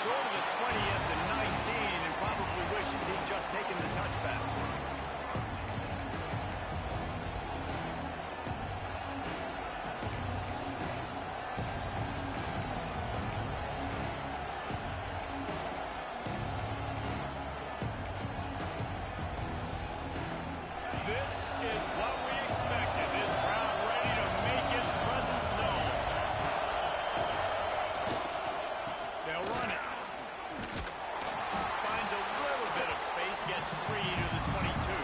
short of the 20 at the 19 and probably wishes he'd just taken the touchback. This is what we expected. This crowd ready to make its presence known. They'll run it. Finds a little bit of space, gets 3 to the 22.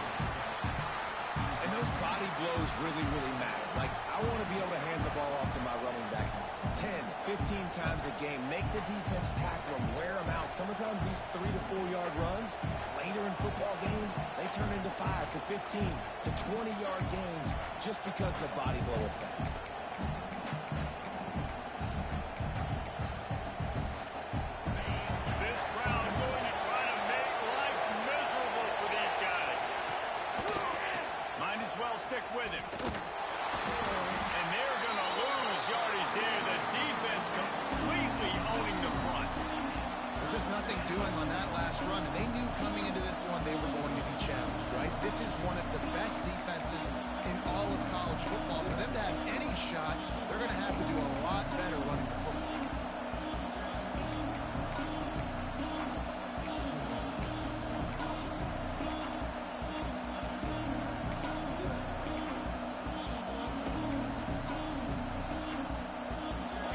And those body blows really, really matter. Like, I want to be able to hand the ball off to my running back 10, 15 times a game. Make the defense tackle them, wear them out. Sometimes these 3 to 4 yard runs, later in football games, they turn into 5 to 15 to 20 yard gains just because of the body blow effect. This crowd going to try to make life miserable for these guys. Might as well stick with him. And they're going to lose yardage there. The defense completely owning the front. Just nothing doing on that last run, and they knew coming into this one they were going to be challenged, right? This is one of the best defenses in all of college football. For them to have any shot, they're going to have to do a lot better running the football.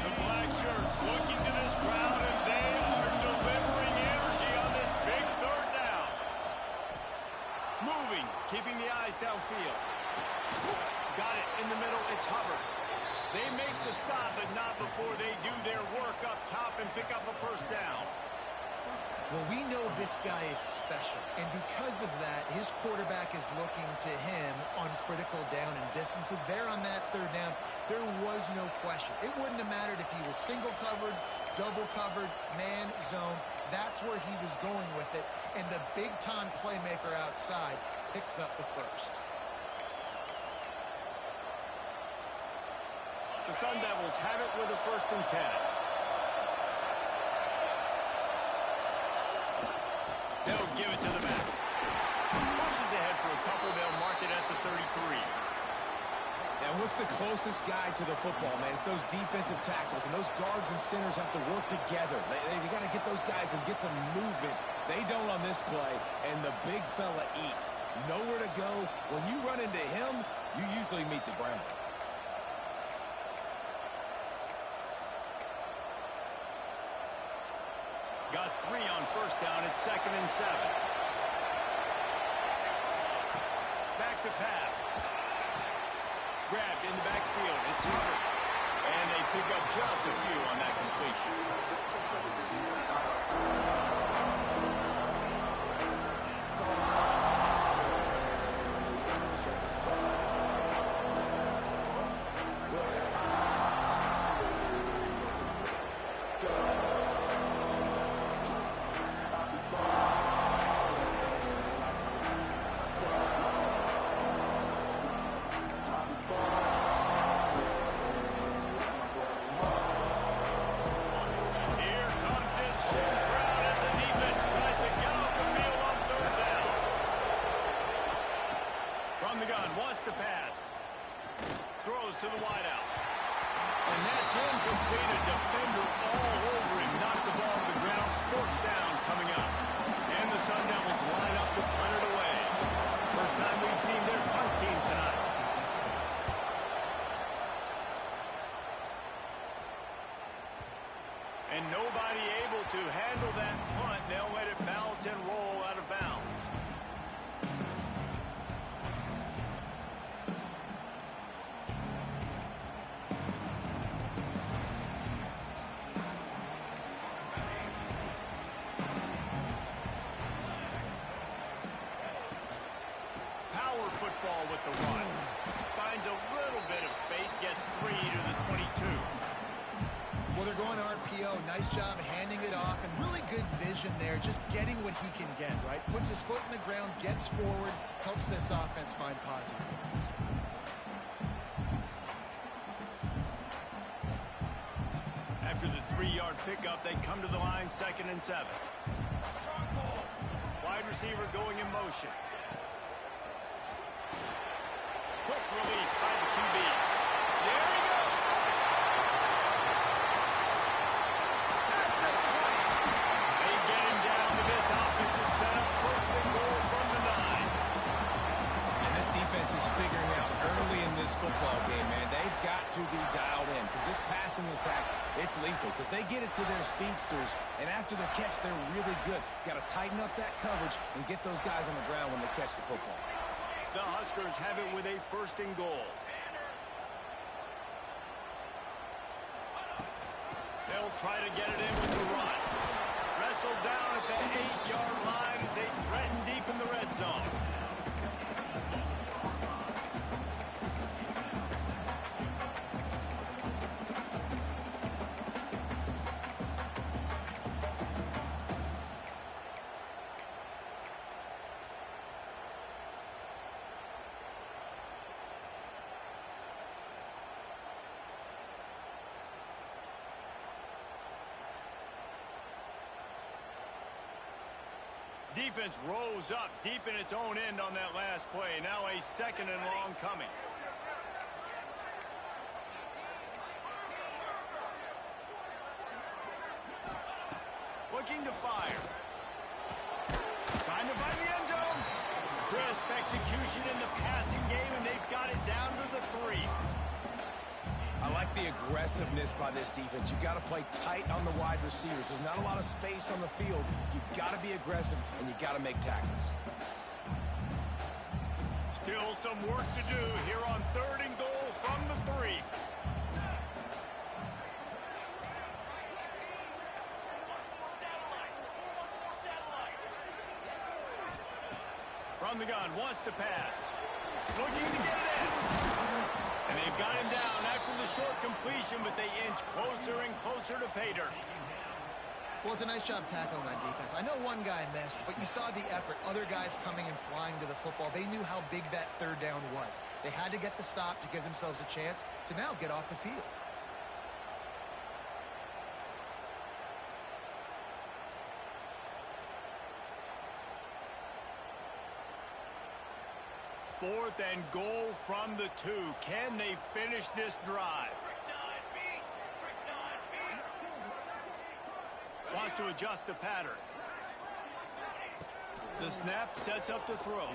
The black shirts looking to this crowd, and they are delivering energy on this big third down. Moving, keeping the eyes downfield. Got it in the middle, it's Hubbard. They make the stop, but not before they do their work up top and pick up a first down. Well, we know this guy is special, and because of that, his quarterback is looking to him on critical down and distances. There on that third down, there was no question. It wouldn't have mattered if he was single covered, double covered, man, zone. That's where he was going with it, and the big-time playmaker outside picks up the first. The Sun Devils have it with a 1st and 10. They'll give it to the back. Pushes ahead for a couple. They'll mark it at the 33. And what's the closest guy to the football, man? It's those defensive tackles, and those guards and centers have to work together. They got to get those guys and get some movement. They don't on this play, and the big fella eats. Nowhere to go. When you run into him, you usually meet the ground. Got 3 on 1st down. It's 2nd and 7. Back to pass. Grabbed in the backfield. It's Hubbard. And they pick up just a few on that completion. To pass. Throws to the wideout. And that's incomplete. A defender all over him. Knocked the ball to the ground. 4th down coming up. And the Sun Devils line up to punt it away. First time we've seen their punt team tonight. And nobody able to handle that punt. They'll let it bounce and roll out of bounds. Football with the run. Finds a little bit of space, gets 3 to the 22. Well, they're going RPO. Nice job handing it off, and really good vision there, just getting what he can get, right? Puts his foot in the ground, gets forward, helps this offense find positive points. After the 3-yard pickup, they come to the line 2nd and 7. Wide receiver going in motion. Quick release by the QB. There he goes. At the 20. They get him down to this offense is set up 1st and goal from the 9. And this defense is figuring out early in this football game, man. They've got to be dialed in because this passing attack, it's lethal because they get it to their speedsters, and after the catch, they're really good. Got to tighten up that coverage and get those guys on the ground when they catch the football. The Huskers have it with a 1st and goal. They'll try to get it in with the run. Wrestled down at the 8-yard line as they threaten deep in the red zone. Defense rose up deep in its own end on that last play. Now a 2nd and long coming. Looking to fire. Trying to find the end zone. Crisp execution in the passing game, and they've got it down to the 3. I like the aggressiveness by this defense. You got to play tight on the wide receivers. There's not a lot of space on the field. You got to be aggressive, and you got to make tackles. Still some work to do here on 3rd and goal from the 3. From the gun, wants to pass. Looking to get it in. And they've got him down after the short completion, but they inch closer and closer to pay dirt. Well, it's a nice job tackling that defense. I know one guy missed, but you saw the effort. Other guys coming and flying to the football. They knew how big that 3rd down was. They had to get the stop to give themselves a chance to now get off the field. Fourth and goal from the 2. Can they finish this drive? Wants to adjust the pattern. The snap sets up the throw.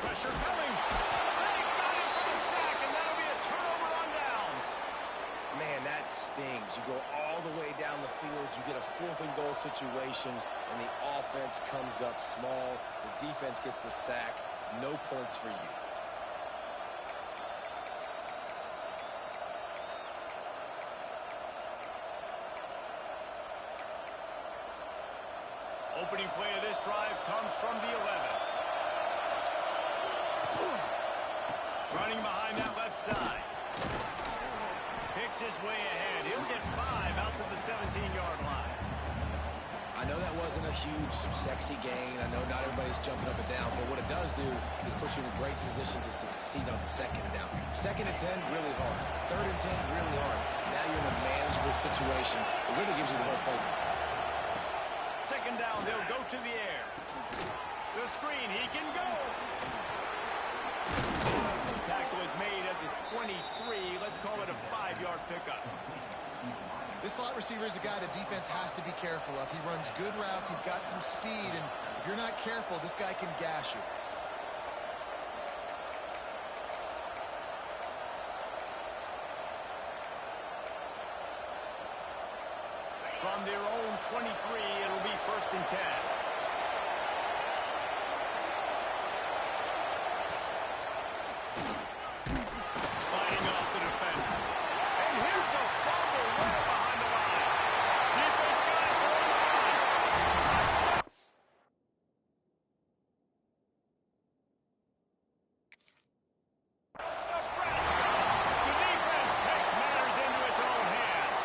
Pressure coming. They got it for the sack, and that'll be a turnover on downs. Man, that stings. You go all the way down the field. You get a 4th and goal situation, and the offense comes up small. The defense gets the sack. No points for you. Opening play of this drive comes from the 11. Running behind that left side. Picks his way ahead. He'll get 5 out to the 17-yard line. I know that wasn't a huge, sexy gain. I know not everybody's jumping up and down, but what it does do is put you in a great position to succeed on 2nd down. 2nd and 10, really hard. 3rd and 10, really hard. Now you're in a manageable situation. It really gives you the whole playbook. 2nd down, they'll go to the air. The screen, he can go. Tackle is made at the 23. Let's call it a 5-yard pickup. This slot receiver is a guy the defense has to be careful of. He runs good routes. He's got some speed, and if you're not careful, this guy can gash you. From their own 23, it'll be 1st and 10. Fighting off the defender. And here's a fumble way behind the line. Defense got it for a line. Nebraska. The defense takes matters into its own hands.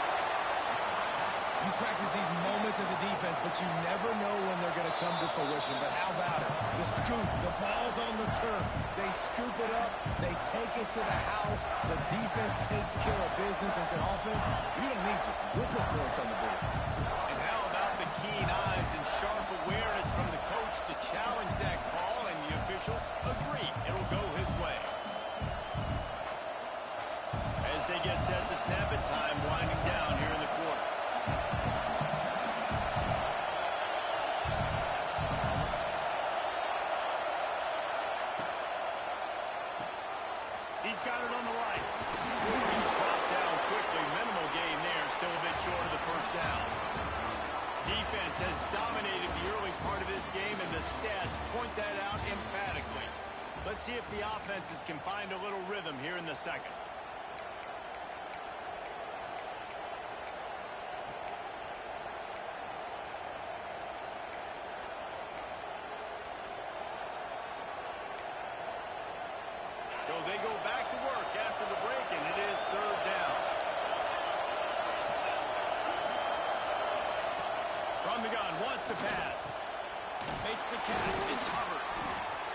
You practice these moments as a defense, but you never know when they're going to come to fruition. But how about it? The scoop, the ball's on the turf. They scoop it up. They take it to the house. The defense takes care of business and said, offense, we don't need you. We'll put points on the board. And how about the keen eyes and sharp awareness from the coach to challenge that call, and the officials agree it'll go his way. As they get set to snap it, time winding down here in the quarter. He's got it on the right. He's brought down quickly. Minimal gain there. Still a bit short of the first down. Defense has dominated the early part of this game, and the stats point that out emphatically. Let's see if the offenses can find a little rhythm here in the second. So they go back to work after the break, and it is third down. From the gun, wants to pass. Makes the catch. It's Hubbard.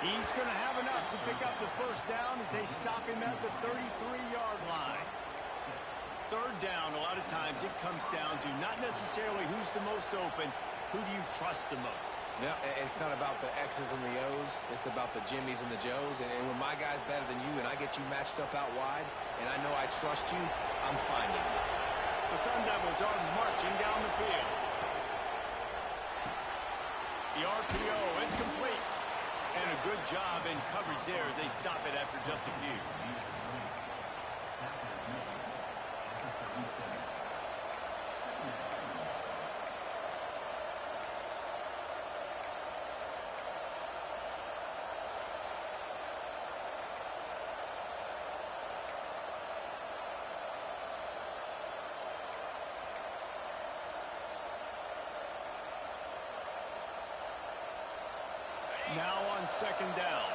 He's going to have enough to pick up the first down as they stop him at the 33-yard line. Third down, a lot of times it comes down to not necessarily who's the most open, who do you trust the most? Yeah, it's not about the X's and the O's. It's about the Jimmies and the Joes. And when my guy's better than you and I get you matched up out wide and I know I trust you, I'm finding you. The Sun Devils are marching down the field. The RPO, it's complete. And a good job in coverage there as they stop it after just a few. Now on second down.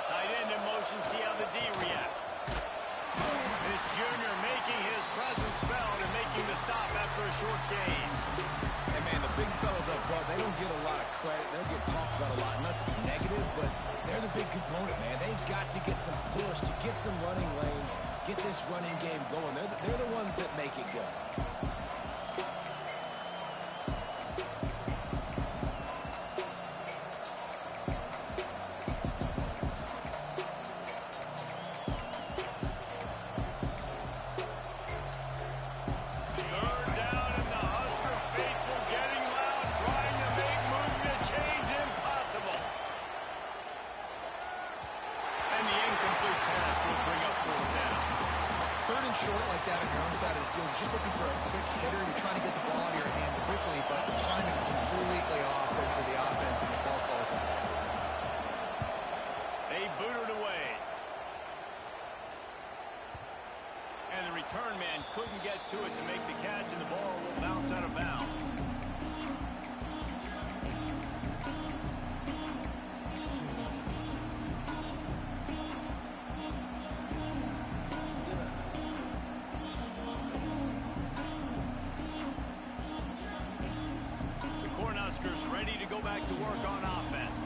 Tight end in motion, see how the D reacts. This junior making his presence felt and making the stop after a short gain. Hey, man, the big fellas up front, they don't get a lot of credit. They don't get talked about a lot unless it's negative, but they're the big component, man. They've got to get some push, to get some running lanes, get this running game going. They're the ones that make it go. Short like that on your own side of the field, you're just looking for a quick hitter. You're trying to get the ball out of your hand quickly, but the timing completely off there for the offense, and the ball falls out. They boot it away. And the return man couldn't get to it to make the catch, and the ball will bounce out of bounds. Ready to go back to work on offense.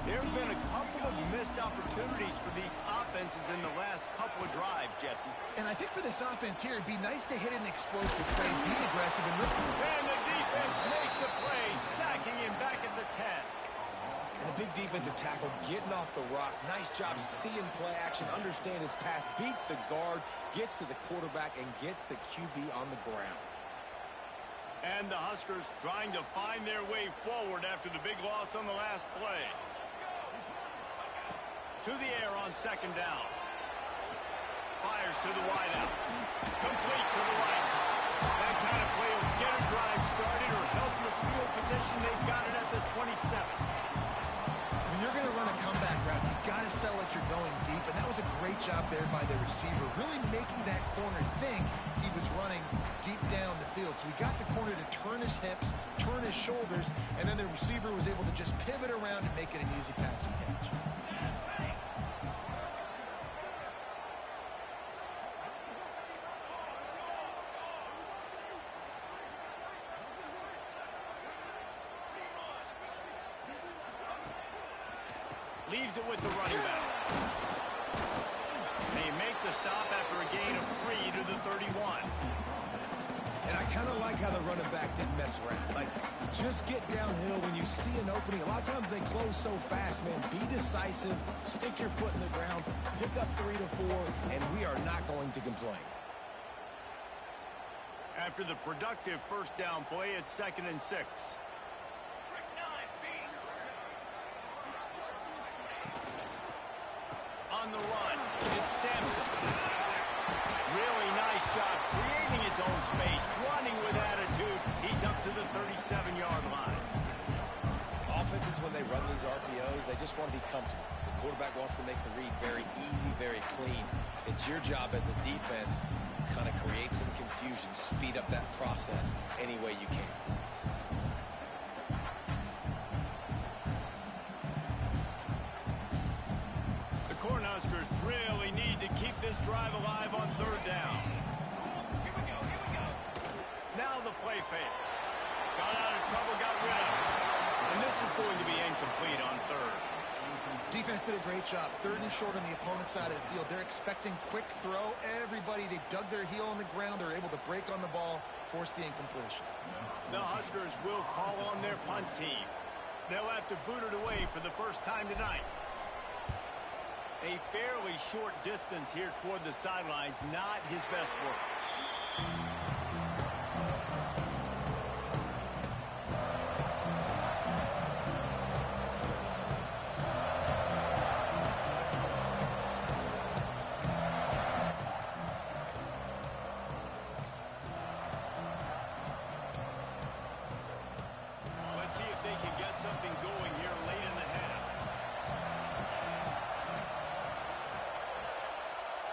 There have been a couple of missed opportunities for these offenses in the last couple of drives, Jesse. And I think for this offense here, it'd be nice to hit an explosive play, be aggressive, and the defense makes a play, sacking him back at the 10. And a big defensive tackle getting off the rock. Nice job seeing play action, understand his pass, beats the guard, gets to the quarterback, and gets the QB on the ground. And the Huskers trying to find their way forward after the big loss on the last play. To the air on second down. Fires to the wideout. Complete to the right. That kind of play will get a drive started or help your field position. They've got it at the 27. When you're going to run a comeback route, you've got to sell like you're going deep, and that was a great job there by the receiver, really making that corner think he was running deep down the field. So we got the corner to turn his hips, turn his shoulders, and then the receiver was able to just pivot around and make it an easy pass and catch. leaves it with the running back. They make the stop after a gain of 3 to the 31. And I kind of like how the running back didn't mess around. Like, just get downhill when you see an opening. A lot of times they close so fast, man. Be decisive, stick your foot in the ground, pick up 3 to 4, and we are not going to complain. After the productive first down play, it's 2nd and 6. On the run, it's Sampson. Really nice job creating his own space, running with attitude. He's up to the 37-yard line. Offenses, when they run these RPOs, they just want to be comfortable. The quarterback wants to make the read very easy, very clean. It's your job as a defense to kind of create some confusion, speed up that process any way you can. The Cornhuskers really need to keep this drive alive on 3rd down. Here we go. Now the play fake. Got out of trouble, got rid of it. And this is going to be incomplete on 3rd. Defense did a great job. 3rd and short on the opponent's side of the field. They're expecting quick throw. Everybody, they dug their heel on the ground. They're able to break on the ball, force the incompletion. The Huskers will call on their punt team. They'll have to boot it away for the first time tonight. A fairly short distance here toward the sidelines, not his best work. Let's see if they can get something going here late in the half.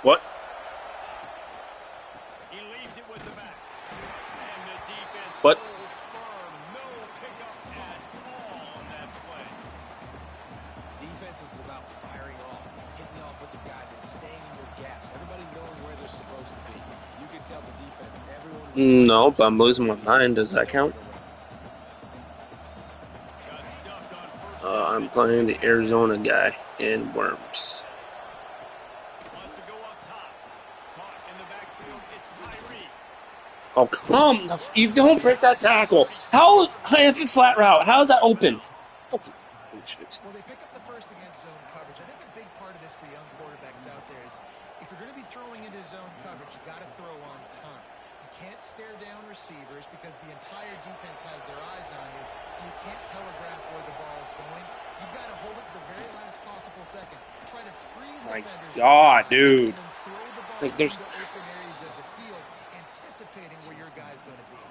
What? He leaves it with the back. And the defense What? holds firm. No pickup at all on that play. Defense is about firing off, hitting the offensive guys, and staying in your gaps. Everybody knowing where they're supposed to be. You can tell the defense, everyone... Nope, I'm losing my mind. Does that count? Got stuffed on first I'm playing the Arizona guy in Worms. Wants to go up top. Caught in the backfield. It's Tyree. Oh, come! You don't break that tackle. How is if it's flat route? How is that open? Fucking bullshit. Well, they pick up the first against zone coverage. I think a big part of this for young quarterbacks out there is if you're going to be throwing into zone coverage, you got to throw on time. You can't stare down receivers because the entire defense has their eyes on you, so you can't telegraph where the ball's going. You've got to hold it to the very last possible second. Try to freeze My defenders. God, dude. And then throw the ball Like, there's- into open areas of the field, anticipating where your guy's going to be.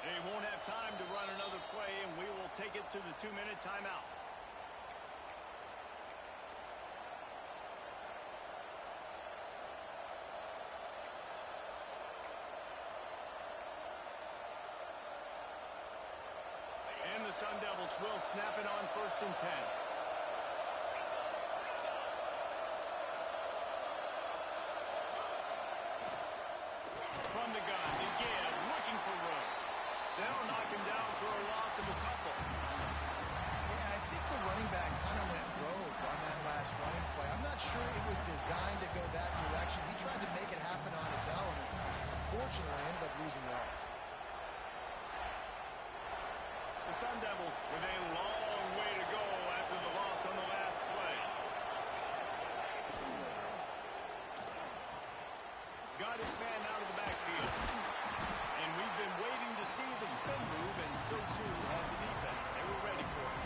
They won't have time to run another play, and we will take it to the 2-minute timeout. And the Sun Devils will snap it on 1st and 10. From the gun, again, looking for room. They'll knock him down for a loss of a couple. Yeah, I think the running back kind of went rogue on that last running play. I'm not sure it was designed to go that direction. He tried to make it happen on his own. Unfortunately, ended up losing yards. The Sun Devils with a long way to go after the loss on the last play. Got his man out of the backfield. And we've been waiting to see the spin move, and so too have the defense. They were ready for it.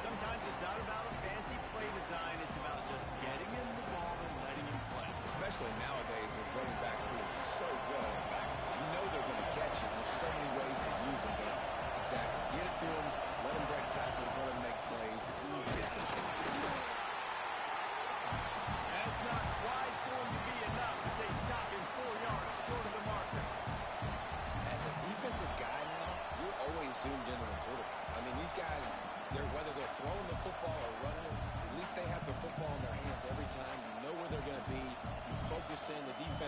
Sometimes it's not about a fancy play design. It's about just getting him the ball and letting him play. Especially nowadays with running backs being so good on the backfield. You know they're going to catch you. There's so many ways to use them, but exactly. Get it to them, let them break tackles, let them make plays. Easy decision. That's not quite going to be enough as they stop him 4 yards short of the marker. As a defensive guy now, you're always zoomed into the quarterback. I mean, these guys, whether they're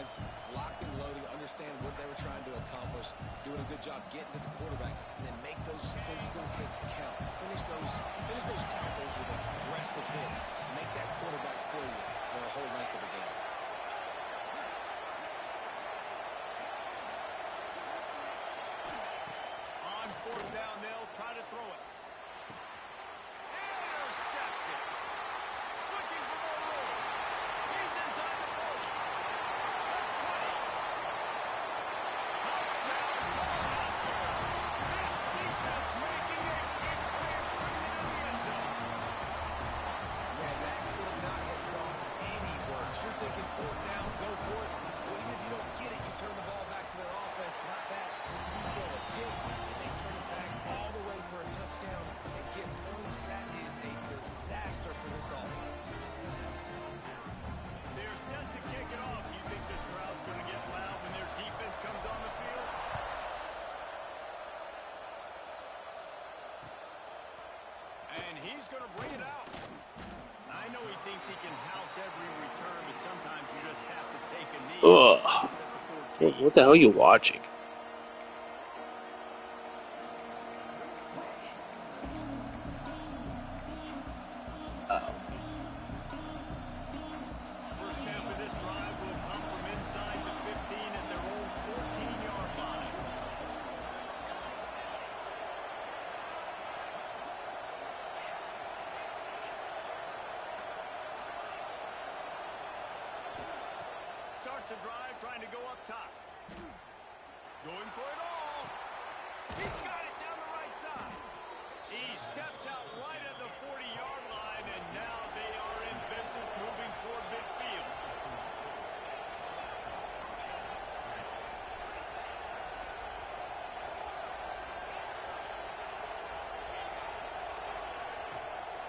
defense locked and loaded, understand what they were trying to accomplish, doing a good job getting to the quarterback, and then make those physical hits count. Finish those tackles with aggressive hits. Make that quarterback feel you for the whole length of the game. On fourth down, they'll try to throw it. Intercepted. Looking for more room. He's inside the 40. The 20. Touchdown, Nebraska. This defense making a big play, bringing it in the end zone. Man, that could not have gone any worse. You're thinking fourth down, go for it. Well, even if you don't get it, you turn the ball back to their offense. Not that. You throw a hit, and they turn it back all the way for a touchdown and get points. That is a disaster for this offense. They're set to kick it off. You think this crowd's going to get loud when their defense comes on the field? And he's going to bring it out. I know he thinks he can house every return, but sometimes you just have to take a knee. Ugh. What the hell are you watching? First snap of this drive will come from inside the 15 at their own 14-yard line. Starts a drive trying to go up top. Going for it all. He's got it down the right side. He steps out right at the 40-yard line, and now they are in business moving toward midfield.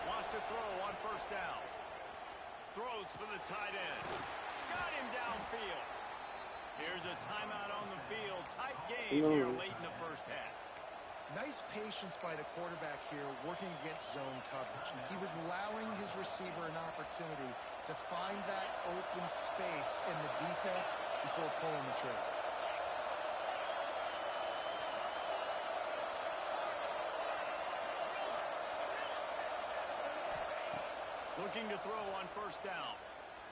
Wants to throw on first down. Throws for the tight end. Got him downfield. Here's a timeout on the field. Tight game here late in the first half. Nice patience by the quarterback here working against zone coverage. He was allowing his receiver an opportunity to find that open space in the defense before pulling the trigger. Looking to throw on first down.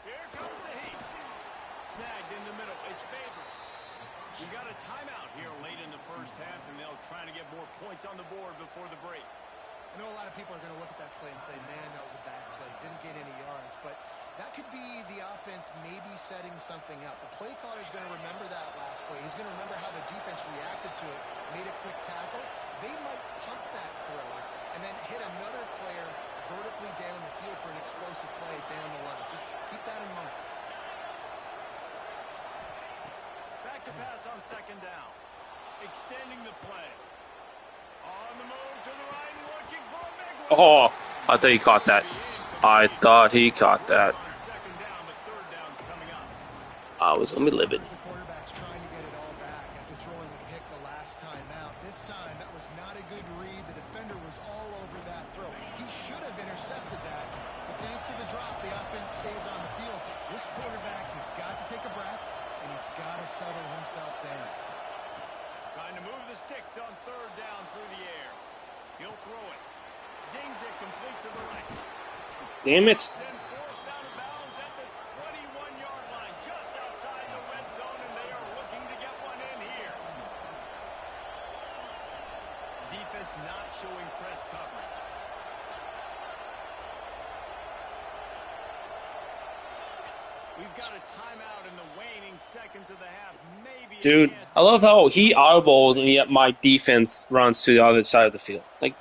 Here comes the heat. Snagged in the middle. It's Favors. We got a timeout here late in the first half, and they'll try to get more points on the board before the break. I know a lot of people are going to look at that play and say, man, that was a bad play. Didn't get any yards. But that could be the offense maybe setting something up. The play caller is going to remember that last play. He's going to remember how the defense reacted to it, made a quick tackle. They might pump that throw and then hit another player vertically down the field for an explosive play down the line. Just keep that in mind. Back to pass on second down. Extending the play. On the move to the right, looking for a big one. Oh, I thought he caught that. I thought he caught that. On second down, but third down's coming up. I was gonna be livid. The quarterback's trying to get it all back after throwing a pick the last time out. This time, that was not a good read. The defender was all over that throw. He should have intercepted that, but thanks to the drop, the offense stays on the field. This quarterback has got to take a breath, and he's got to settle himself down. Trying to move the sticks on third down through the air. He'll throw it. Zings it complete to the right. Damn it. Then forced out of bounds at the 21-yard line, just outside the red zone, and they are looking to get one in here. Defense not showing press coverage. We've got a timeout in the waning seconds of the half. Maybe Dude, I love how he audibled and yet my defense runs to the other side of the field. Like,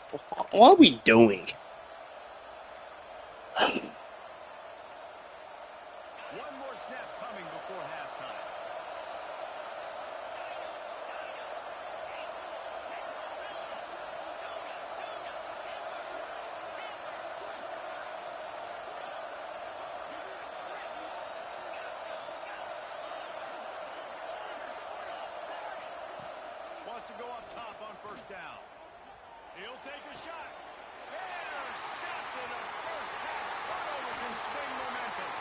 what are we doing? One more snap coming before halftime. Wants to go up top on first down. He'll take a shot. Intercepted. A first half turnover can swing momentum.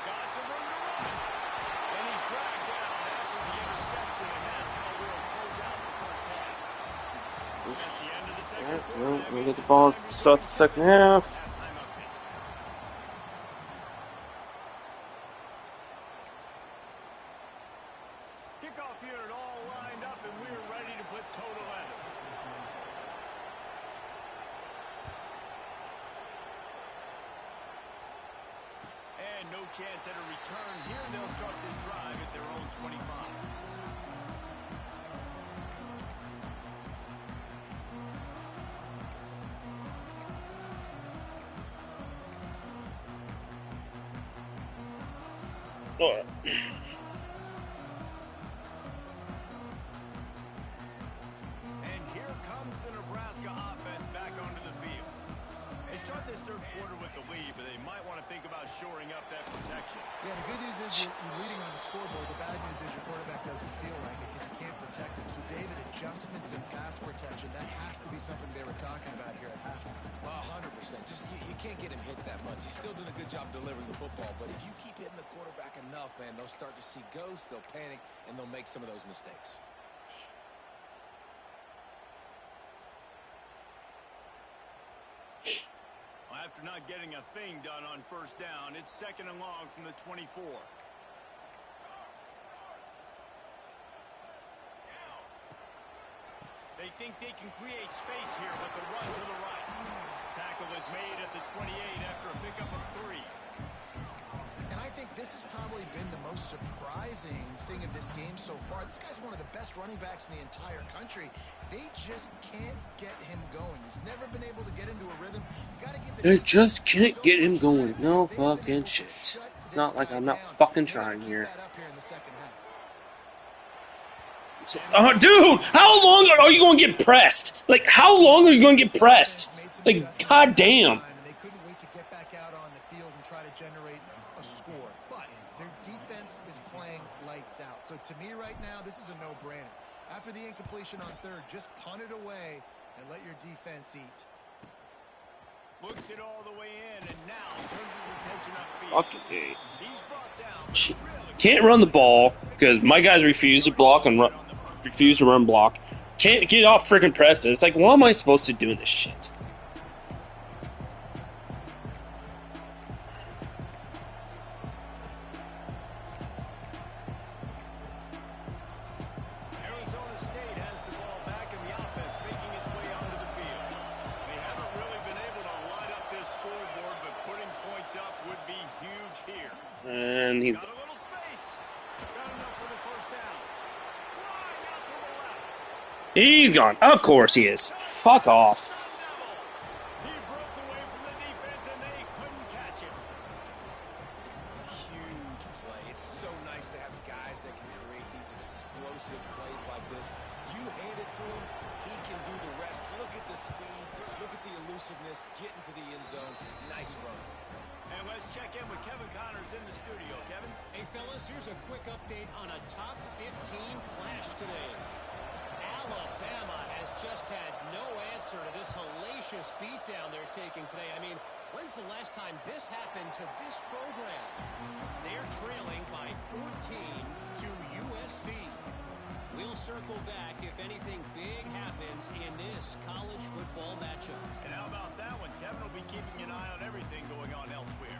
Got some room to run. And he's dragged We get the ball, start the second half. Kickoff unit all lined up, and we're ready to put toe to leather. And no chance at a return here. They'll start this drive at their own 25. Oh. And here comes the Nebraska offense back onto the field. They start this third quarter with the lead, but they might want to think about shoring up that protection. Yeah, the good news is you're leading on the scoreboard. The bad news is your quarterback doesn't feel like it because you can't protect him. So, David, adjustments in pass protection, that has to be something they were talking about here at halftime. Well, 100%. Just you can't get him hit that much. He's still doing a good job delivering the football, but if you keep hitting the quarterback enough, man, they'll start to see ghosts, they'll panic, and they'll make some of those mistakes. After not getting a thing done on first down, it's second and long from the 24. They think they can create space here with the run to the right. Tackle is made at the 28 after a pickup of 3. And I think this has probably been the most surprising thing of this game so far. This guy's one of the best running backs in the entire country. They just can't get him going. He's never been able to get into a rhythm. You gotta give They just can't get him going. No fucking shit. It's not like I'm not fucking trying here. Dude, how long are you going to get pressed? Like, how long are you going to get pressed? Like, goddamn. They couldn't wait to get back out on the field and try to generate a score. But their defense is playing lights out. So to me right now, this is a no-brainer. After the incompletion on third, just punt it away and let your defense eat. Looks it all the way in, and now turns his attention upfield. Fucking A. He's brought down. Can't run the ball because my guys refuse to block and refuse to run block. Can't get off freaking presses. It's like, what am I supposed to do in this shit? Arizona State has the ball back in the offense, making its way onto the field. They haven't really been able to light up this scoreboard, but putting points up would be huge here. And he's Got a little space. Got enough for the first down. Flying out to the left. He's gone. Of course he is. Fuck off. He broke away from the defense, and they couldn't catch him. Huge play. It's so nice to have guys that can create these explosive plays like this. You hand it to him, he can do the rest. Look at the speed. Look at the elusiveness. Get into the end zone. Nice run. And let's check in with Kevin Connors in the studio. Kevin? Hey, fellas, here's a quick update on a top 15 clash today. Alabama has just had no answer to this hellacious beatdown they're taking today. I mean, when's the last time this happened to this program? They're trailing by 14 to USC. We'll circle back if anything big happens in this college football matchup. And how about that one? Kevin will be keeping an eye on everything going on elsewhere.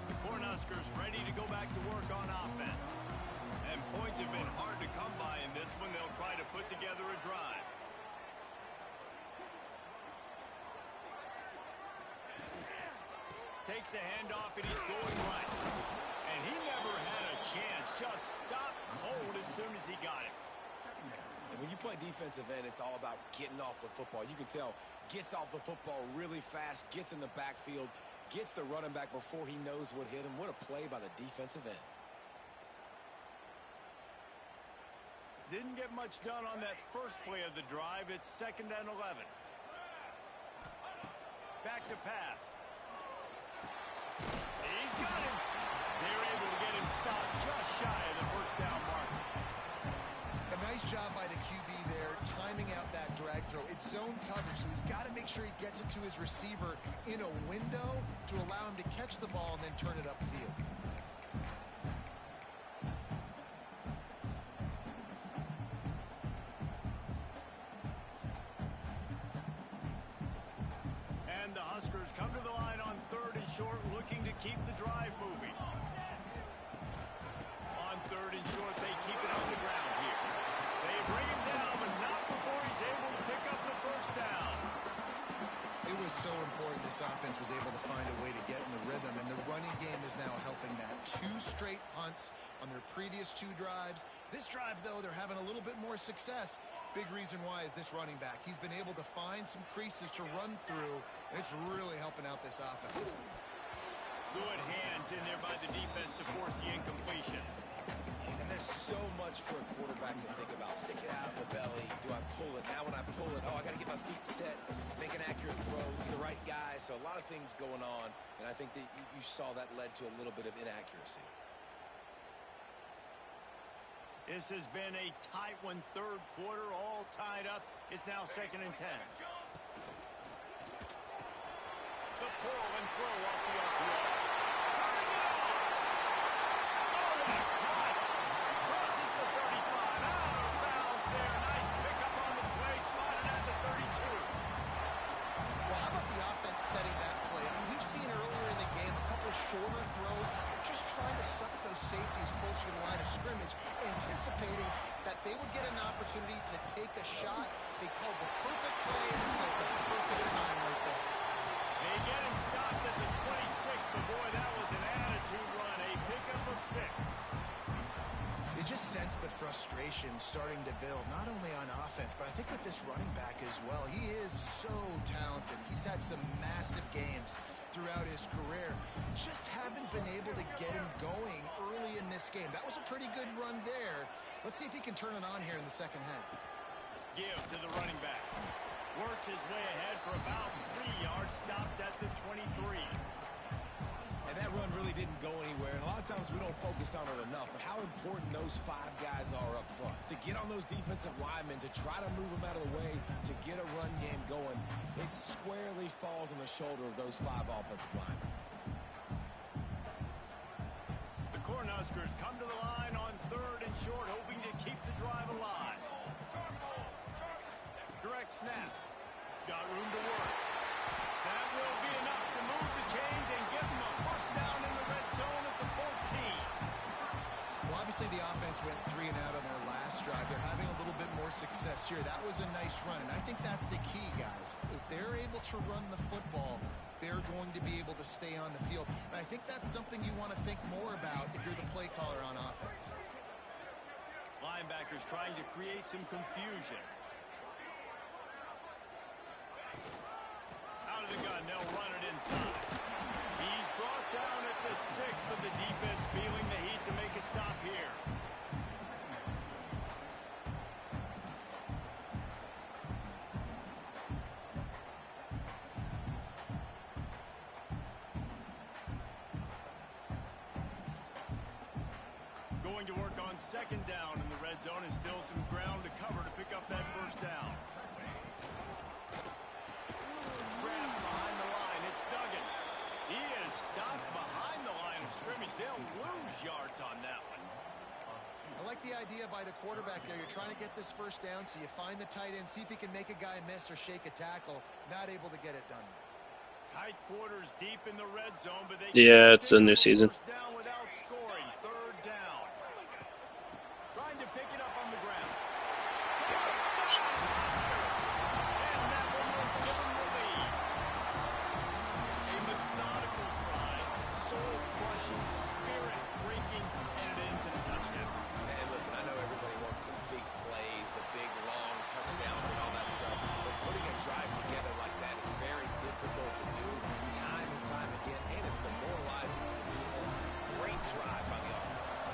The Cornhuskers ready to go back to work on offense. And points have been hard to come by in this one. They'll try to put together a drive. Takes the handoff, and he's going right. And he never had a chance. Just stopped cold as soon as he got it. And when you play defensive end, it's all about getting off the football. You can tell, gets off the football really fast, gets in the backfield, gets the running back before he knows what hit him. What a play by the defensive end. Didn't get much done on that first play of the drive. It's 2nd and 11. Back to pass. He's got him. They're able to get him stopped just shy of the first down mark. A nice job by the QB there, timing out that drag throw. It's zone coverage, so he's got to make sure he gets it to his receiver in a window to allow him to catch the ball and then turn it upfield. And the Huskers come to the line on 3rd and short, looking to keep the drive moving. On 3rd and short, they keep it on the ground here. They bring him down, but not before he's able to pick up the first down. It was so important this offense was able to find a way to get in the rhythm, and the running game is now helping that. 2 straight punts on their previous 2 drives. This drive, though, they're having a little bit more success. Big reason why is this running back. He's been able to find some creases to run through, and it's really helping out this offense. Good hands in there by the defense to force the incompletion. And there's so much for a quarterback to think about. Stick it out of the belly. Do I pull it? Now when I pull it, I got to get my feet set, make an accurate throw to the right guy. So a lot of things going on, and I think that you saw that led to a little bit of inaccuracy. This has been a tight one, 3rd quarter, all tied up. It's now 2nd and 10. The pull and throw off the RPO. Turning it on. Oh, what a cut. Crosses the 35. Out of bounds there. Nice pickup on the play. Spotted at the 32. Well, how about the offense setting that play? I mean, we've seen earlier in the game a couple shorter throws, just trying to suck those safeties closer to the line of scrimmage, anticipating that they would get an opportunity to take a shot. They called the perfect play at the perfect time right there. They get him stopped at the 26, but boy, that was an attitude run. A pickup of 6. You just sense the frustration starting to build, not only on offense, but I think with this running back as well. He is so talented. He's had some massive games throughout his career. Just haven't been able to get him going early in this game. That was a pretty good run there. Let's see if he can turn it on here in the second half. Give to the running back. Works his way ahead for about 3 yards. Stopped at the 23. And that run really didn't go anywhere. And a lot of times we don't focus on it enough. But how important those 5 guys are up front. To get on those defensive linemen, to try to move them out of the way, to get a run game going, it squarely falls on the shoulder of those 5 offensive linemen. The Cornhuskers come to the line on 3rd and short, hoping to keep the drive alive. Direct snap. Got room to work. That will be enough to move the chains and give them a first down in the red zone at the 14. Well, obviously the offense went 3 and out on their last drive. They're having a little bit more success here. That was a nice run, and I think that's the key, guys. If they're able to run the football, they're going to be able to stay on the field. And I think that's something you want to think more about if you're the play caller on offense. Linebackers trying to create some confusion. Out of the gun, they'll run it inside. He's brought down at the 6, but the defense feeling the heat to make a stop here. Going to work on 2nd down in the red zone, and still some ground to cover to pick up that first down. Grabbed behind the line. It's Duggan. He is stopped behind the line of scrimmage. They'll lose yards on that one. I like the idea by the quarterback there. You're trying to get this first down, so you find the tight end, see if he can make a guy miss or shake a tackle. Not able to get it done. Tight quarters deep in the red zone, but they Yeah, it's a new season. first down without scoring. 3rd down. Trying to pick it up on the ground. And that one will give him the lead. A methodical drive, soul-crushing, spirit-breaking, and it ends in a touchdown. And listen, I know everybody wants the big plays, the big, long touchdowns and all that stuff. But putting a drive together like that is very difficult to do time and time again. And it's demoralizing for the defense. Great drive by the offense.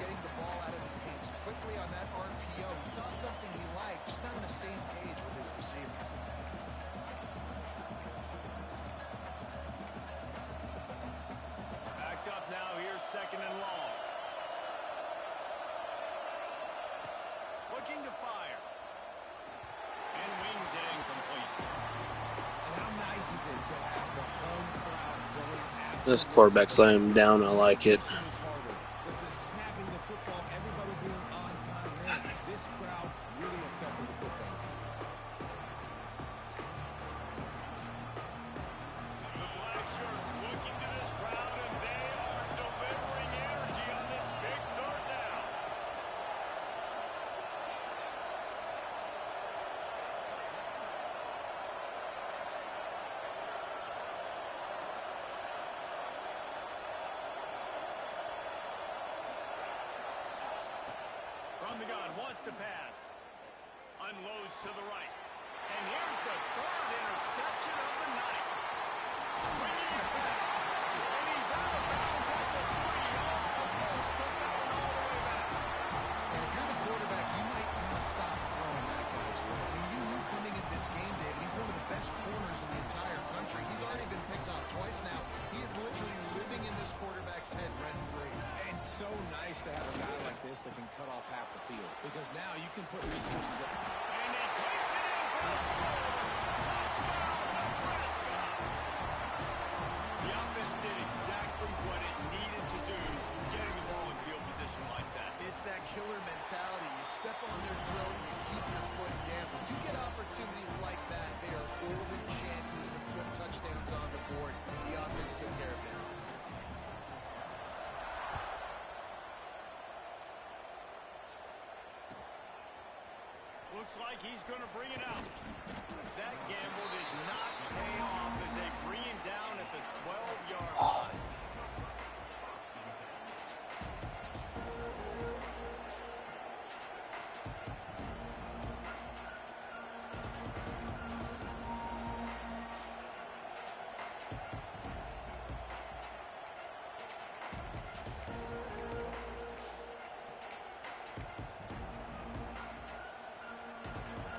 getting the ball out of his hands quickly on that RPO. He saw something he liked, just not on the same page with his receiver. Backed up now. Here's 2nd and long. Looking to fire. And wings it incomplete. And how nice is it to have the home crowd going absolutely. This quarterback slammed him down. I like it. With the snapping the football, everybody being on time there, this crowd really affected the football. The black shirts looking to this crowd, and they are delivering energy on this big 3rd down. From the gun, wants to pass. Unloads to the right. And here's the 3rd interception of the night. Bringing it back. And he's out of bounds at the 3. Almost took that one all the way back. And if you're the quarterback, you might want to stop throwing that guy's way. I mean, you knew coming into this game, David, he's one of the best corners in the entire country. He's already been picked off twice now. He is literally living in this quarterback's head rent-free. It's so nice to have a guy like this that can cut off half the field, because now you can put resources up. And he takes it in for a score. Touchdown, Nebraska. The offense did exactly what it needed to do, getting the ball in field position like that. It's that killer mentality. You step on their throat, you keep your foot down. When you get opportunities like that, they are golden chances to put touchdowns on the board. The offense took care of business. Looks like he's going to bring it out. That gamble did not pay off as they bring him down at the 12-yard line.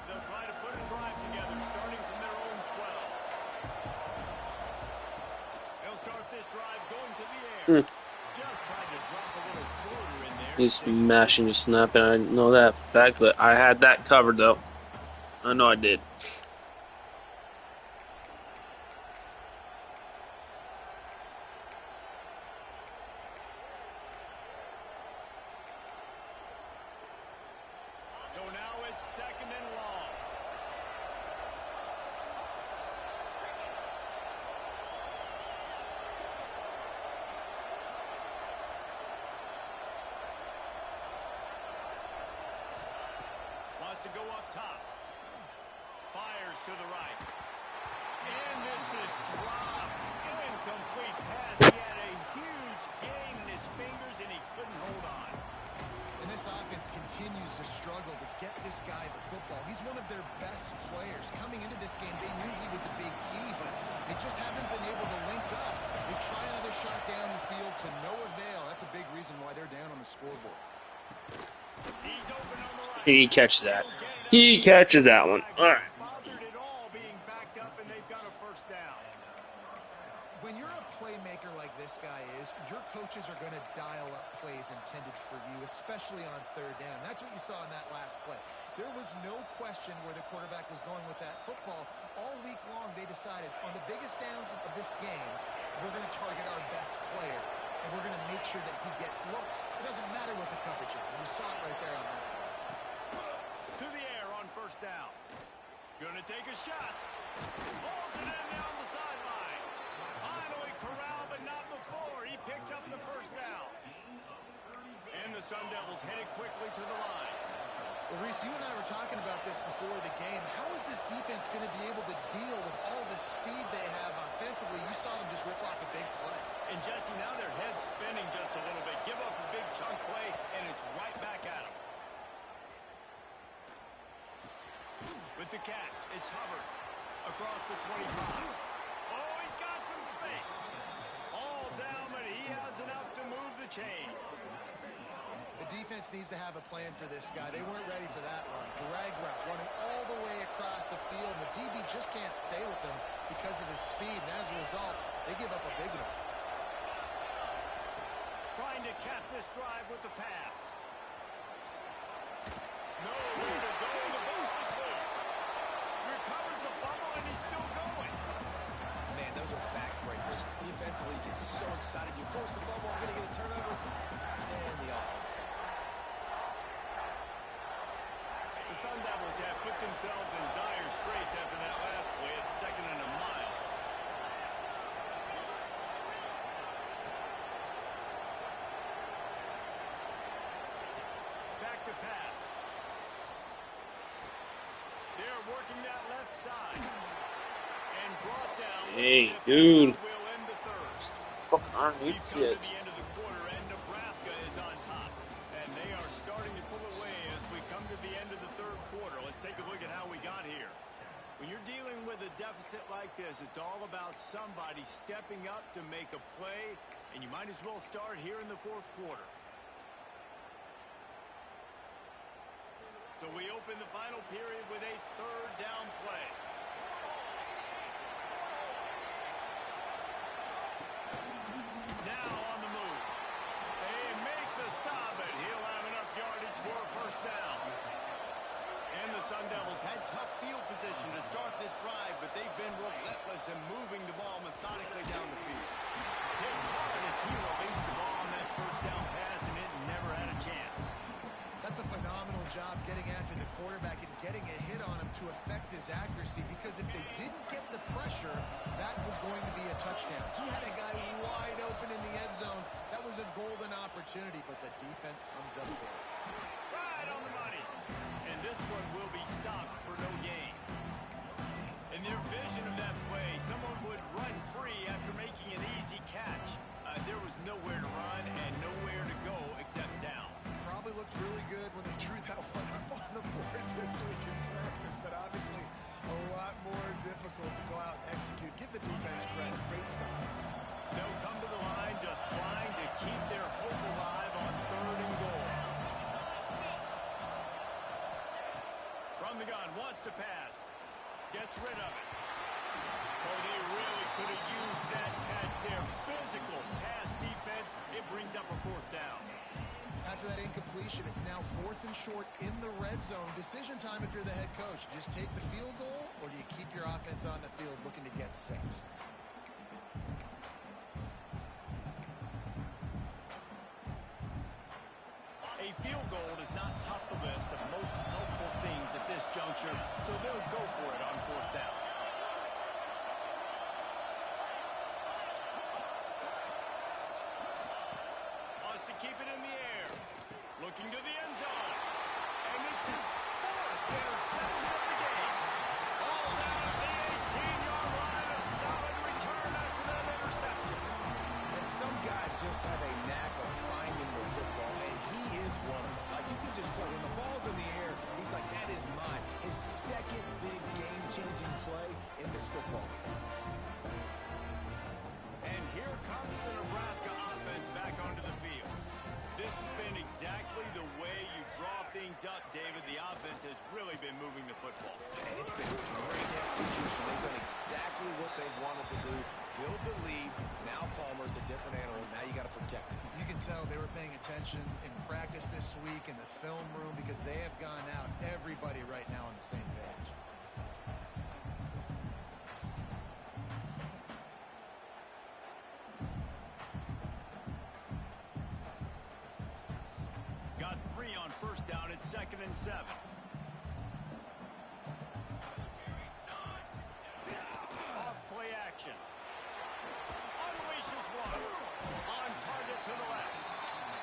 They'll try to put a drive together, starting from their own 12. They'll start this drive going to the air. Just tried to drop a little floater in there. He's mashing the snap, and I know that fact, but I had that covered, though. I know I did. So now it's 2nd and long. Wants to go up top. Fires to the right. And this is dropped. Incomplete pass. He had a huge gain in his fingers, and he couldn't hold on. And this offense continues to struggle to get this guy the football. He's one of their best players. Coming into this game, they knew he was a big key, but they just haven't been able to link up. They try another shot down the field to no avail. That's a big reason why they're down on the scoreboard. He's open on the right. He catches that. He catches that one. All right. Bothered at all being backed up, and they've got a 1st down. When you're a playmaker like this guy is, your coaches are going to dial up plays intended for you, especially on 3rd down. That's what you saw in that last play. There was no question where the quarterback was going with that football. All week long, they decided on the biggest downs of this game, we're going to target our best player, and we're going to make sure that he gets looks. It doesn't matter what the coverage is, and you saw it right there on that. To the air on 1st down. Gonna take a shot. Pulls it in down the sideline. Finally corralled, but not before. He picked up the 1st down. And the Sun Devils headed quickly to the line. Well, Reese, you and I were talking about this before the game. How is this defense going to be able to deal with all the speed they have offensively? You saw them just rip off a big play. And Jesse, now their head's spinning just a little bit. Give up a big chunk play, and it's right back at them. With the catch, it's Hubbard across the 25. Oh, he's got some space. All down, but he has enough to move the chains. defense needs to have a plan for this guy. They weren't ready for that run. Drag route, running all the way across the field. And the DB just can't stay with him because of his speed. And as a result, they give up a big one. Trying to cap this drive with the pass. Nowhere to go. The ball is loose. Recovers the fumble, and he's still going. Man, those are backbreakers. Defensively, you get so excited. You force the fumble, I'm going to get a turnover. And the offense comes out. The Sun Devils have put themselves in dire straits after that last play at 2nd and a mile. Back to pass. They're working that left side. And brought down. Hey, dude. Will end the third. Fuck, I We've need come to shit. the end of the quarter, and Nebraska is on top. And they are starting to pull away as we come to the end of the third quarter. Let's take a look at how we got here. When you're dealing with a deficit like this, it's all about somebody stepping up to make a play, and you might as well start here in the fourth quarter. So we open the final period with a third down play. Now on the move. They make the stop, and he'll have enough yardage for a first down. And the Sun Devils had tough field position to start this drive, but they've been relentless in moving the ball methodically down the field. Hit hard as he released the ball on that first down pass, and it never had a chance. That's a phenomenal job getting after the quarterback and getting a hit on him to affect his accuracy, because if they didn't get the pressure, that was going to be a touchdown. He had a guy wide open in the end zone. That was a golden opportunity, but the defense comes up big. Right on the money. And this one will be stopped for no gain. In their vision of that play, someone would run free after making an easy catch. There was nowhere to run and nowhere to go except down. Probably looked really good when they drew that one up on the board this week in practice, but obviously a lot more difficult to go out and execute. Give the defense credit. Great stop. They'll come to the line just trying to keep their hope alive on 3rd and goal. From the gun, wants to pass. Gets rid of it. Oh, they really could have used that catch there. Physical pass defense. It brings up a 4th down. After that incompletion, it's now 4th and short in the red zone. Decision time if you're the head coach. You just take the field goal, or do you keep your offense on the field looking to get 6? A field goal does not top the list of most helpful things at this juncture, so they'll go for it on 4th down. Wants to keep it in the air. Looking to the end zone. And it's his 4th interception of the game. All down at the 18-yard line. A solid return after that interception. And some guys just have a knack of finding the football, and he is one of them. Like, you can just tell when the ball's in the air, he's like, that is mine. His second big game-changing play in this football game. And here comes the Nebraska offense back onto the field. This has been exactly the way you draw things up, David. The offense has really been moving the football. And it's been great execution. They've done exactly what they've wanted to do. Build the lead. Now Palmer's a different animal. Now you got to protect him. You can tell they were paying attention in practice this week in the film room, because they have gone out, everybody right now on the same page. Got 3 on 1st down at 2nd and 7. Off play action. Unleashes one. On target to the left.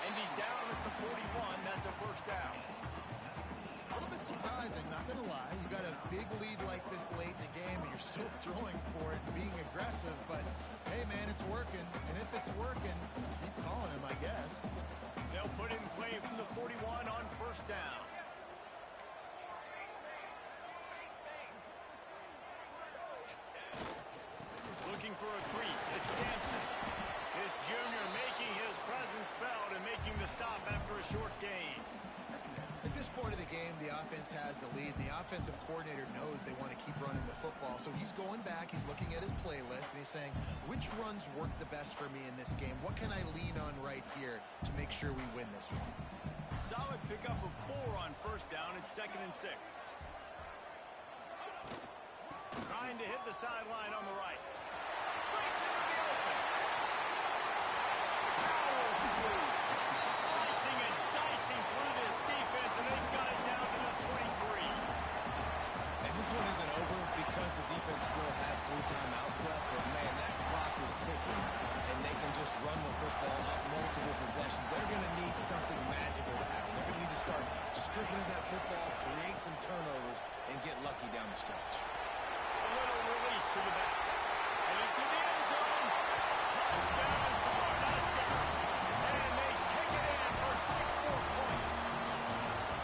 And he's down at the 41. That's a 1st down. A little bit surprising, not going to lie. You got a big lead like this late in the game, and you're still throwing for it and being aggressive. But, hey, man, it's working. And if it's working, keep calling him, I guess. They'll put in play from the 41 on 1st down. Looking for a crease. It's Sampson. His junior making his presence felt and making the stop after a short gain. this point of the game, the offense has the lead, and the offensive coordinator knows they want to keep running the football. So he's going back, he's looking at his playlist, and he's saying, which runs work the best for me in this game? What can I lean on right here to make sure we win this one? Solid pickup of 4 on first down. It's 2nd and 6. Trying to hit the sideline on the right. Breaks into the open. Powers through. Slicing and dicing through this defense, and they've got it down to the 23. And this one isn't over because the defense still has 3 timeouts left. But, man, that clock is ticking, and they can just run the football up multiple possessions. They're going to need something magical to happen. They're going to need to start stripping at that football, create some turnovers, and get lucky down the stretch. A little release to the back. And into the end zone. Touchdown for Nebraska. And they take it in for 6 more points.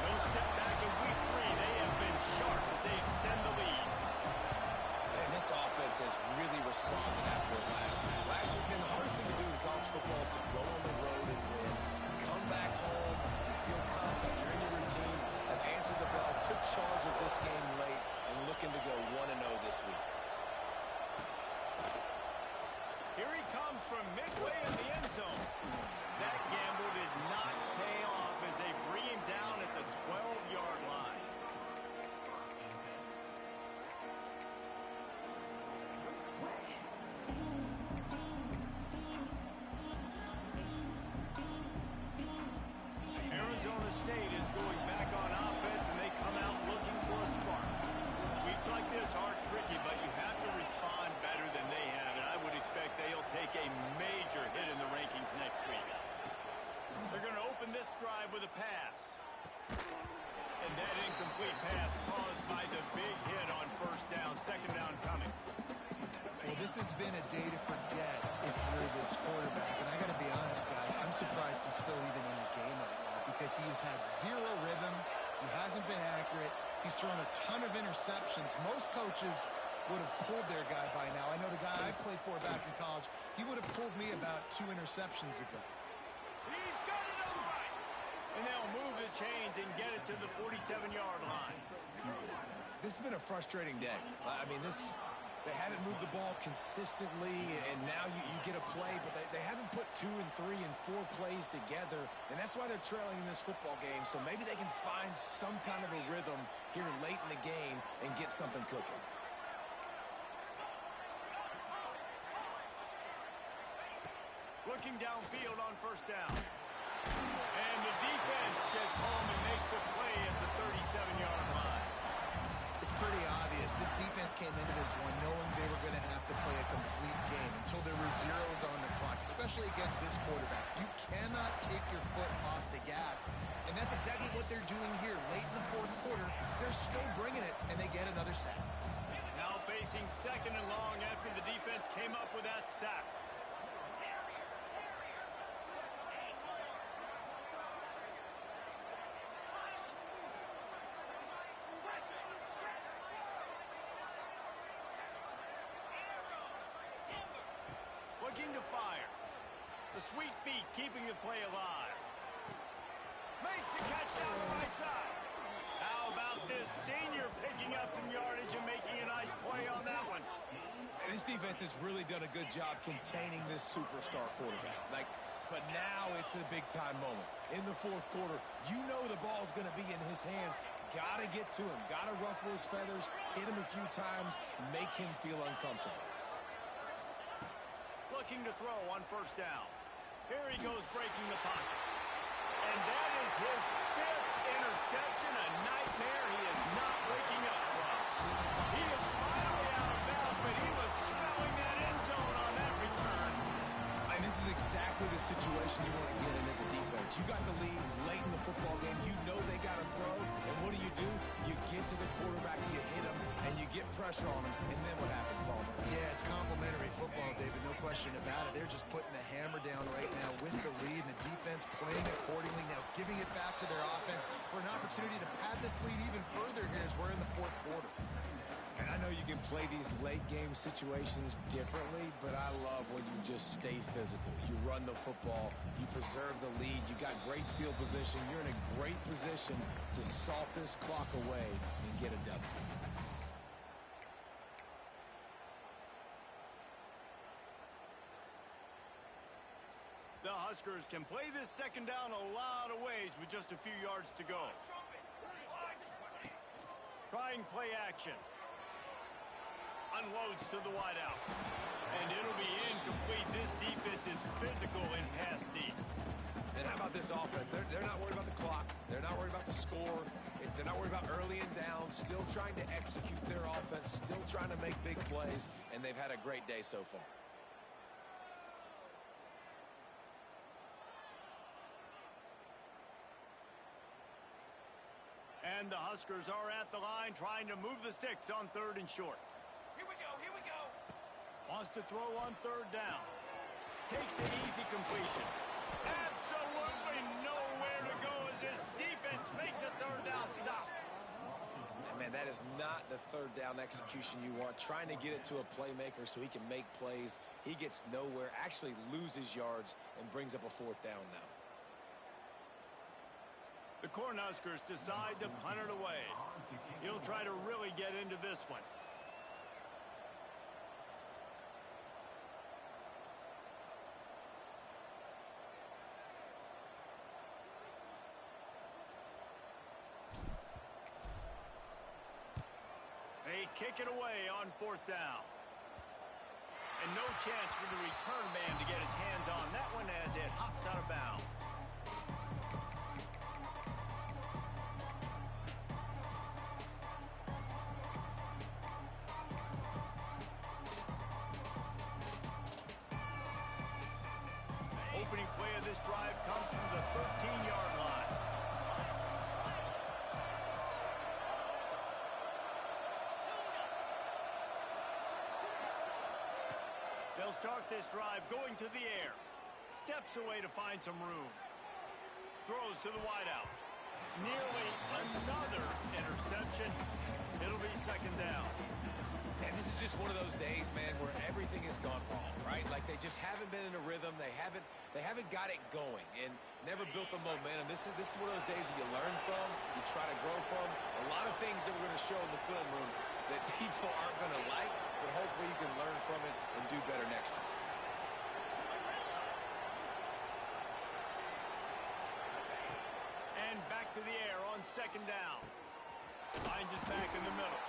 No step back in week 3. They have been sharp as they extend the lead. And this offense has really responded after last week. Last week, man, the hardest thing to do in college football is to go on the road and win. Come back home, you feel confident, you're in your routine, have answered the bell, took charge of this game late, and looking to go 1-0 this week. Here he comes from midway in the end zone. That gamble did not pay off as they bring him down at the 12-yard line. Arizona State is going back on offense, and they come out looking for a spark. Weeks like this are tricky, but you have to respond better than they have, and I would expect they'll take a major hit in the rankings next week. They're going to open this drive with a pass. And that incomplete pass caused by the big hit on first down, 2nd down coming. Well, this has been a day to forget if you're this quarterback. And I got to be honest, guys, I'm surprised he's still even in the game right now because he's had 0 rhythm. He hasn't been accurate. He's thrown a ton of interceptions. Most coaches would have pulled their guy by now. I know the guy I played for back in college, he would have pulled me about 2 interceptions ago. He's got it on the right. And they'll move the chains and get it to the 47-yard line. This has been a frustrating day. I mean, they haven't moved the ball consistently, and now you get a play, but they haven't put 2 and 3 and 4 plays together, and that's why they're trailing in this football game. So maybe they can find some kind of a rhythm here late in the game and get something cooking. Looking downfield on first down. And the defense gets home and makes a play at the 37-yard line. It's pretty obvious. This defense came into this one knowing they were going to have to play a complete game until there were zeros on the clock, especially against this quarterback. You cannot take your foot off the gas, and that's exactly what they're doing here. Late in the 4th quarter, they're still bringing it, and they get another sack. Now facing 2nd and long after the defense came up with that sack. Looking to fire. The sweet feet keeping the play alive. Makes the catch down the right side. How about this senior picking up some yardage and making a nice play on that one? And this defense has really done a good job containing this superstar quarterback. But now it's the big-time moment. In the 4th quarter, you know the ball's going to be in his hands. Got to get to him. Got to ruffle his feathers, hit him a few times, make him feel uncomfortable. Looking to throw on first down. Here he goes breaking the pocket. And that is his 5th interception, a nightmare he is not waking up from. He is finally out of bounds, but he was smelling that end zone on that return. And this is exactly the situation you want to get in as a defense. You got the lead late in the football game. You know they got to throw. And what do? You get to the quarterback, you hit him, and you get pressure on him. And then what happens, Palmer? Yeah, it's complimentary football, David, no question about it. They're just putting the hammer down right now with the lead, and the defense playing accordingly, now giving it back to their offense for an opportunity opportunity to pad this lead even further here as we're in the fourth quarter. And I know you can play these late-game situations differently, but I love when you just stay physical. You run the football, you preserve the lead, you got great field position, you're in a great position to salt this clock away and get a W. The Huskers can play this second down a lot of ways with just a few yards to go. Trying play action. Unloads to the wideout. And it'll be incomplete. This defense is physical in pass deep. And how about this offense? They're not worried about the clock. They're not worried about the score. They're not worried about early and down. Still trying to execute their offense. Still trying to make big plays. And they've had a great day so far. And the Huskers are at the line trying to move the sticks on 3rd and short. Here we go, here we go. Wants to throw on 3rd down. Takes an easy completion. Absolutely nowhere to go as his defense makes a 3rd down stop. And man, that is not the 3rd down execution you want. Trying to get it to a playmaker so he can make plays. He gets nowhere, actually loses yards, and brings up a 4th down now. The Cornhuskers decide to punt it away. He'll try to really get into this one. They kick it away on 4th down. And no chance for the return man to get his hands on that one as it hops out of bounds. Opening play of this drive comes from the 13-yard line. They'll start this drive going to the air. Steps away to find some room. Throws to the wideout. Nearly another interception. It'll be 2nd down. And this is just one of those days, man, where everything has gone wrong, right? Like they just haven't been in a rhythm. They haven't got it going and never built the momentum. This is one of those days that you learn from, you try to grow from. A lot of things that we're going to show in the film room that people aren't going to like, but hopefully you can learn from it and do better next time. And back to the air on 2nd down. Finds his back in the middle.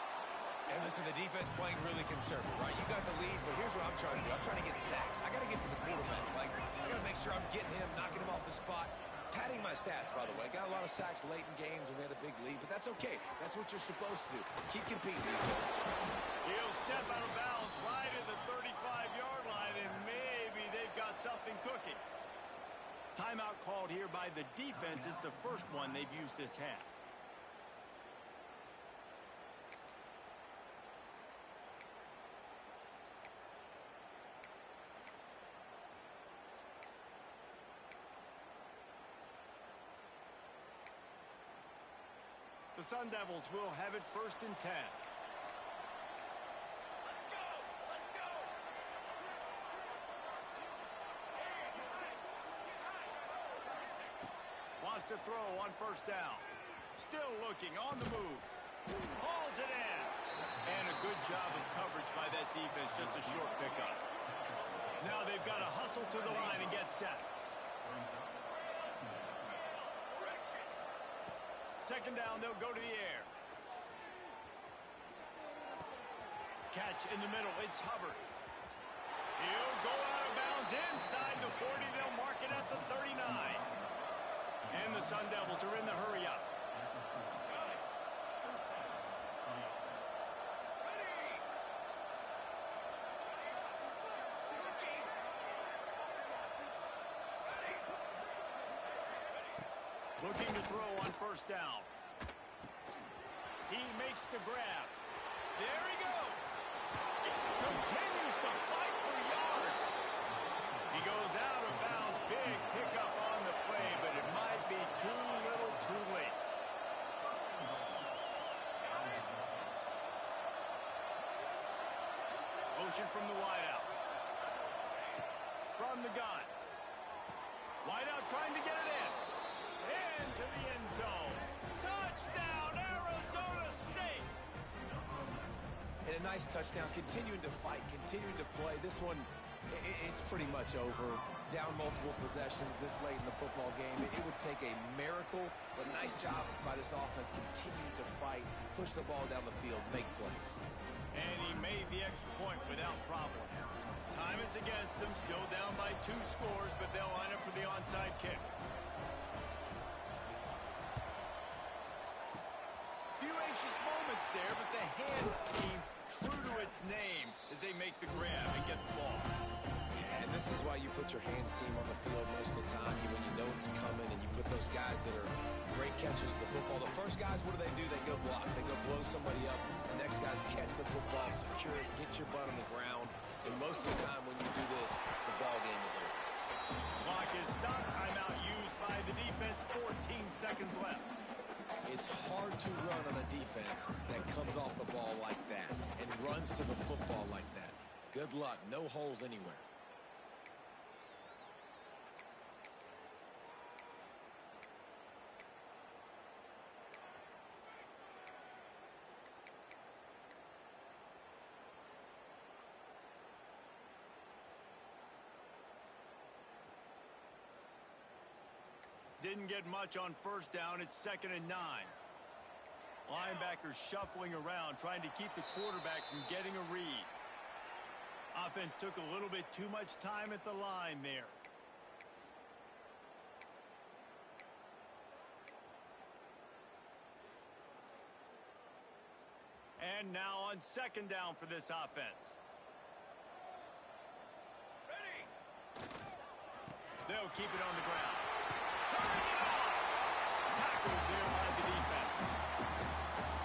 And listen, the defense playing really conservative, right? You got the lead, but here's what I'm trying to do. I'm trying to get sacks. I got to get to the quarterback. Like, I got to make sure I'm getting him, knocking him off the spot. Padding my stats, by the way. Got a lot of sacks late in games when we had a big lead, but that's okay. That's what you're supposed to do. Keep competing, defense. He'll step out of bounds right at the 35-yard line, and maybe they've got something cooking. Timeout called here by the defense. It's the first one they've used this half. The Sun Devils will have it 1st and 10. Wants to throw on 1st down. Still looking on the move. Hauls it in. And a good job of coverage by that defense. Just a short pickup. Now they've got to hustle to the line and get set. 2nd down, they'll go to the air. Catch in the middle, it's Hubbard. He'll go out of bounds inside the 40. They'll mark it at the 39. And the Sun Devils are in the hurry up. Looking to throw on 1st down. He makes the grab. There he goes. Continues to fight for yards. He goes out of bounds. Big pickup on the play, but it might be too little too late. motion from the wideout. From the gun. Wideout trying to get it in. Into the end zone. Touchdown, Arizona State! And a nice touchdown, continuing to fight, continuing to play. This one, it's pretty much over. Down multiple possessions this late in the football game. It would take a miracle, but nice job by this offense continuing to fight, push the ball down the field, make plays. And he made the extra point without problem. Time is against them, still down by 2 scores, but they'll line up for the onside kick. Few anxious moments there, but the hands team true to its name as they make the grab and get the ball. And this is why you put your hands team on the field most of the time when you know it's coming, and you put those guys that are great catchers of the football. The first guys, what do? They go block. They go blow somebody up. The next guys catch the football, secure it, get your butt on the ground. And most of the time when you do this, the ball game is over. Clock is stopped. Timeout used by the defense. 14 seconds left. It's hard to run on a defense that comes off the ball like that and runs to the football like that. Good luck. No holes anywhere. Didn't get much on first down. It's 2nd and 9. Linebackers shuffling around, trying to keep the quarterback from getting a read. Offense took a little bit too much time at the line there. And now on 2nd down for this offense. They'll keep it on the ground. Turning it off! Tackled there by the defense.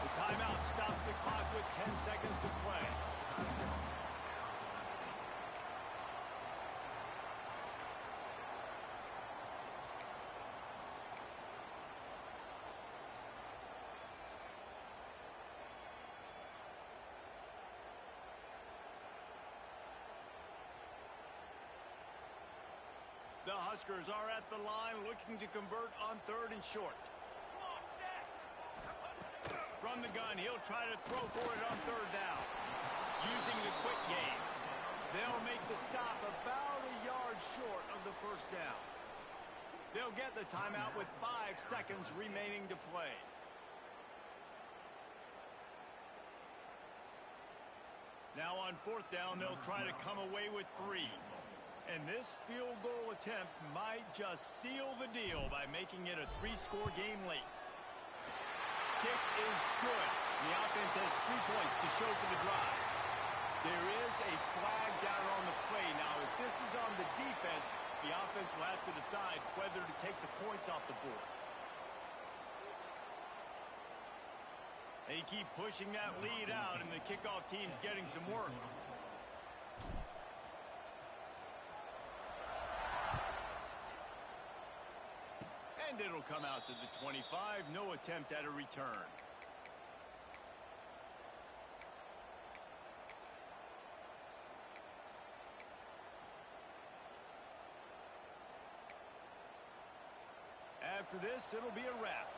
The timeout stops the clock with 10 seconds to play. The Huskers are at the line looking to convert on 3rd and short. From the gun, he'll try to throw for it on 3rd down. Using the quick game. They'll make the stop about a yard short of the 1st down. They'll get the timeout with 5 seconds remaining to play. Now on 4th down, they'll try to come away with 3. And this field goal attempt might just seal the deal by making it a 3-score game late. Kick is good. The offense has 3 points to show for the drive. There is a flag down on the play. Now, if this is on the defense, the offense will have to decide whether to take the points off the board. They keep pushing that lead out, and the kickoff team's getting some work. And it'll come out to the 25. No attempt at a return. After this, it'll be a wrap.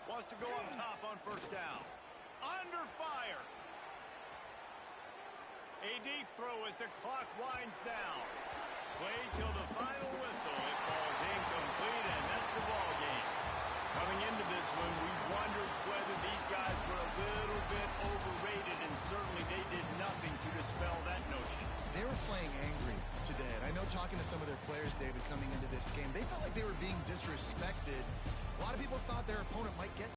Wants to go up top on 1st down. Under fire. A deep throw as the clock winds down. Play till the final whistle. It falls incomplete, and that's the ball game. Coming into this one, we wondered whether these guys were a little bit overrated, and certainly they did nothing to dispel that notion. They were playing angry today, and I know talking to some of their players, David, coming into this game, they felt like they were being disrespected. A lot of people thought their opponent might get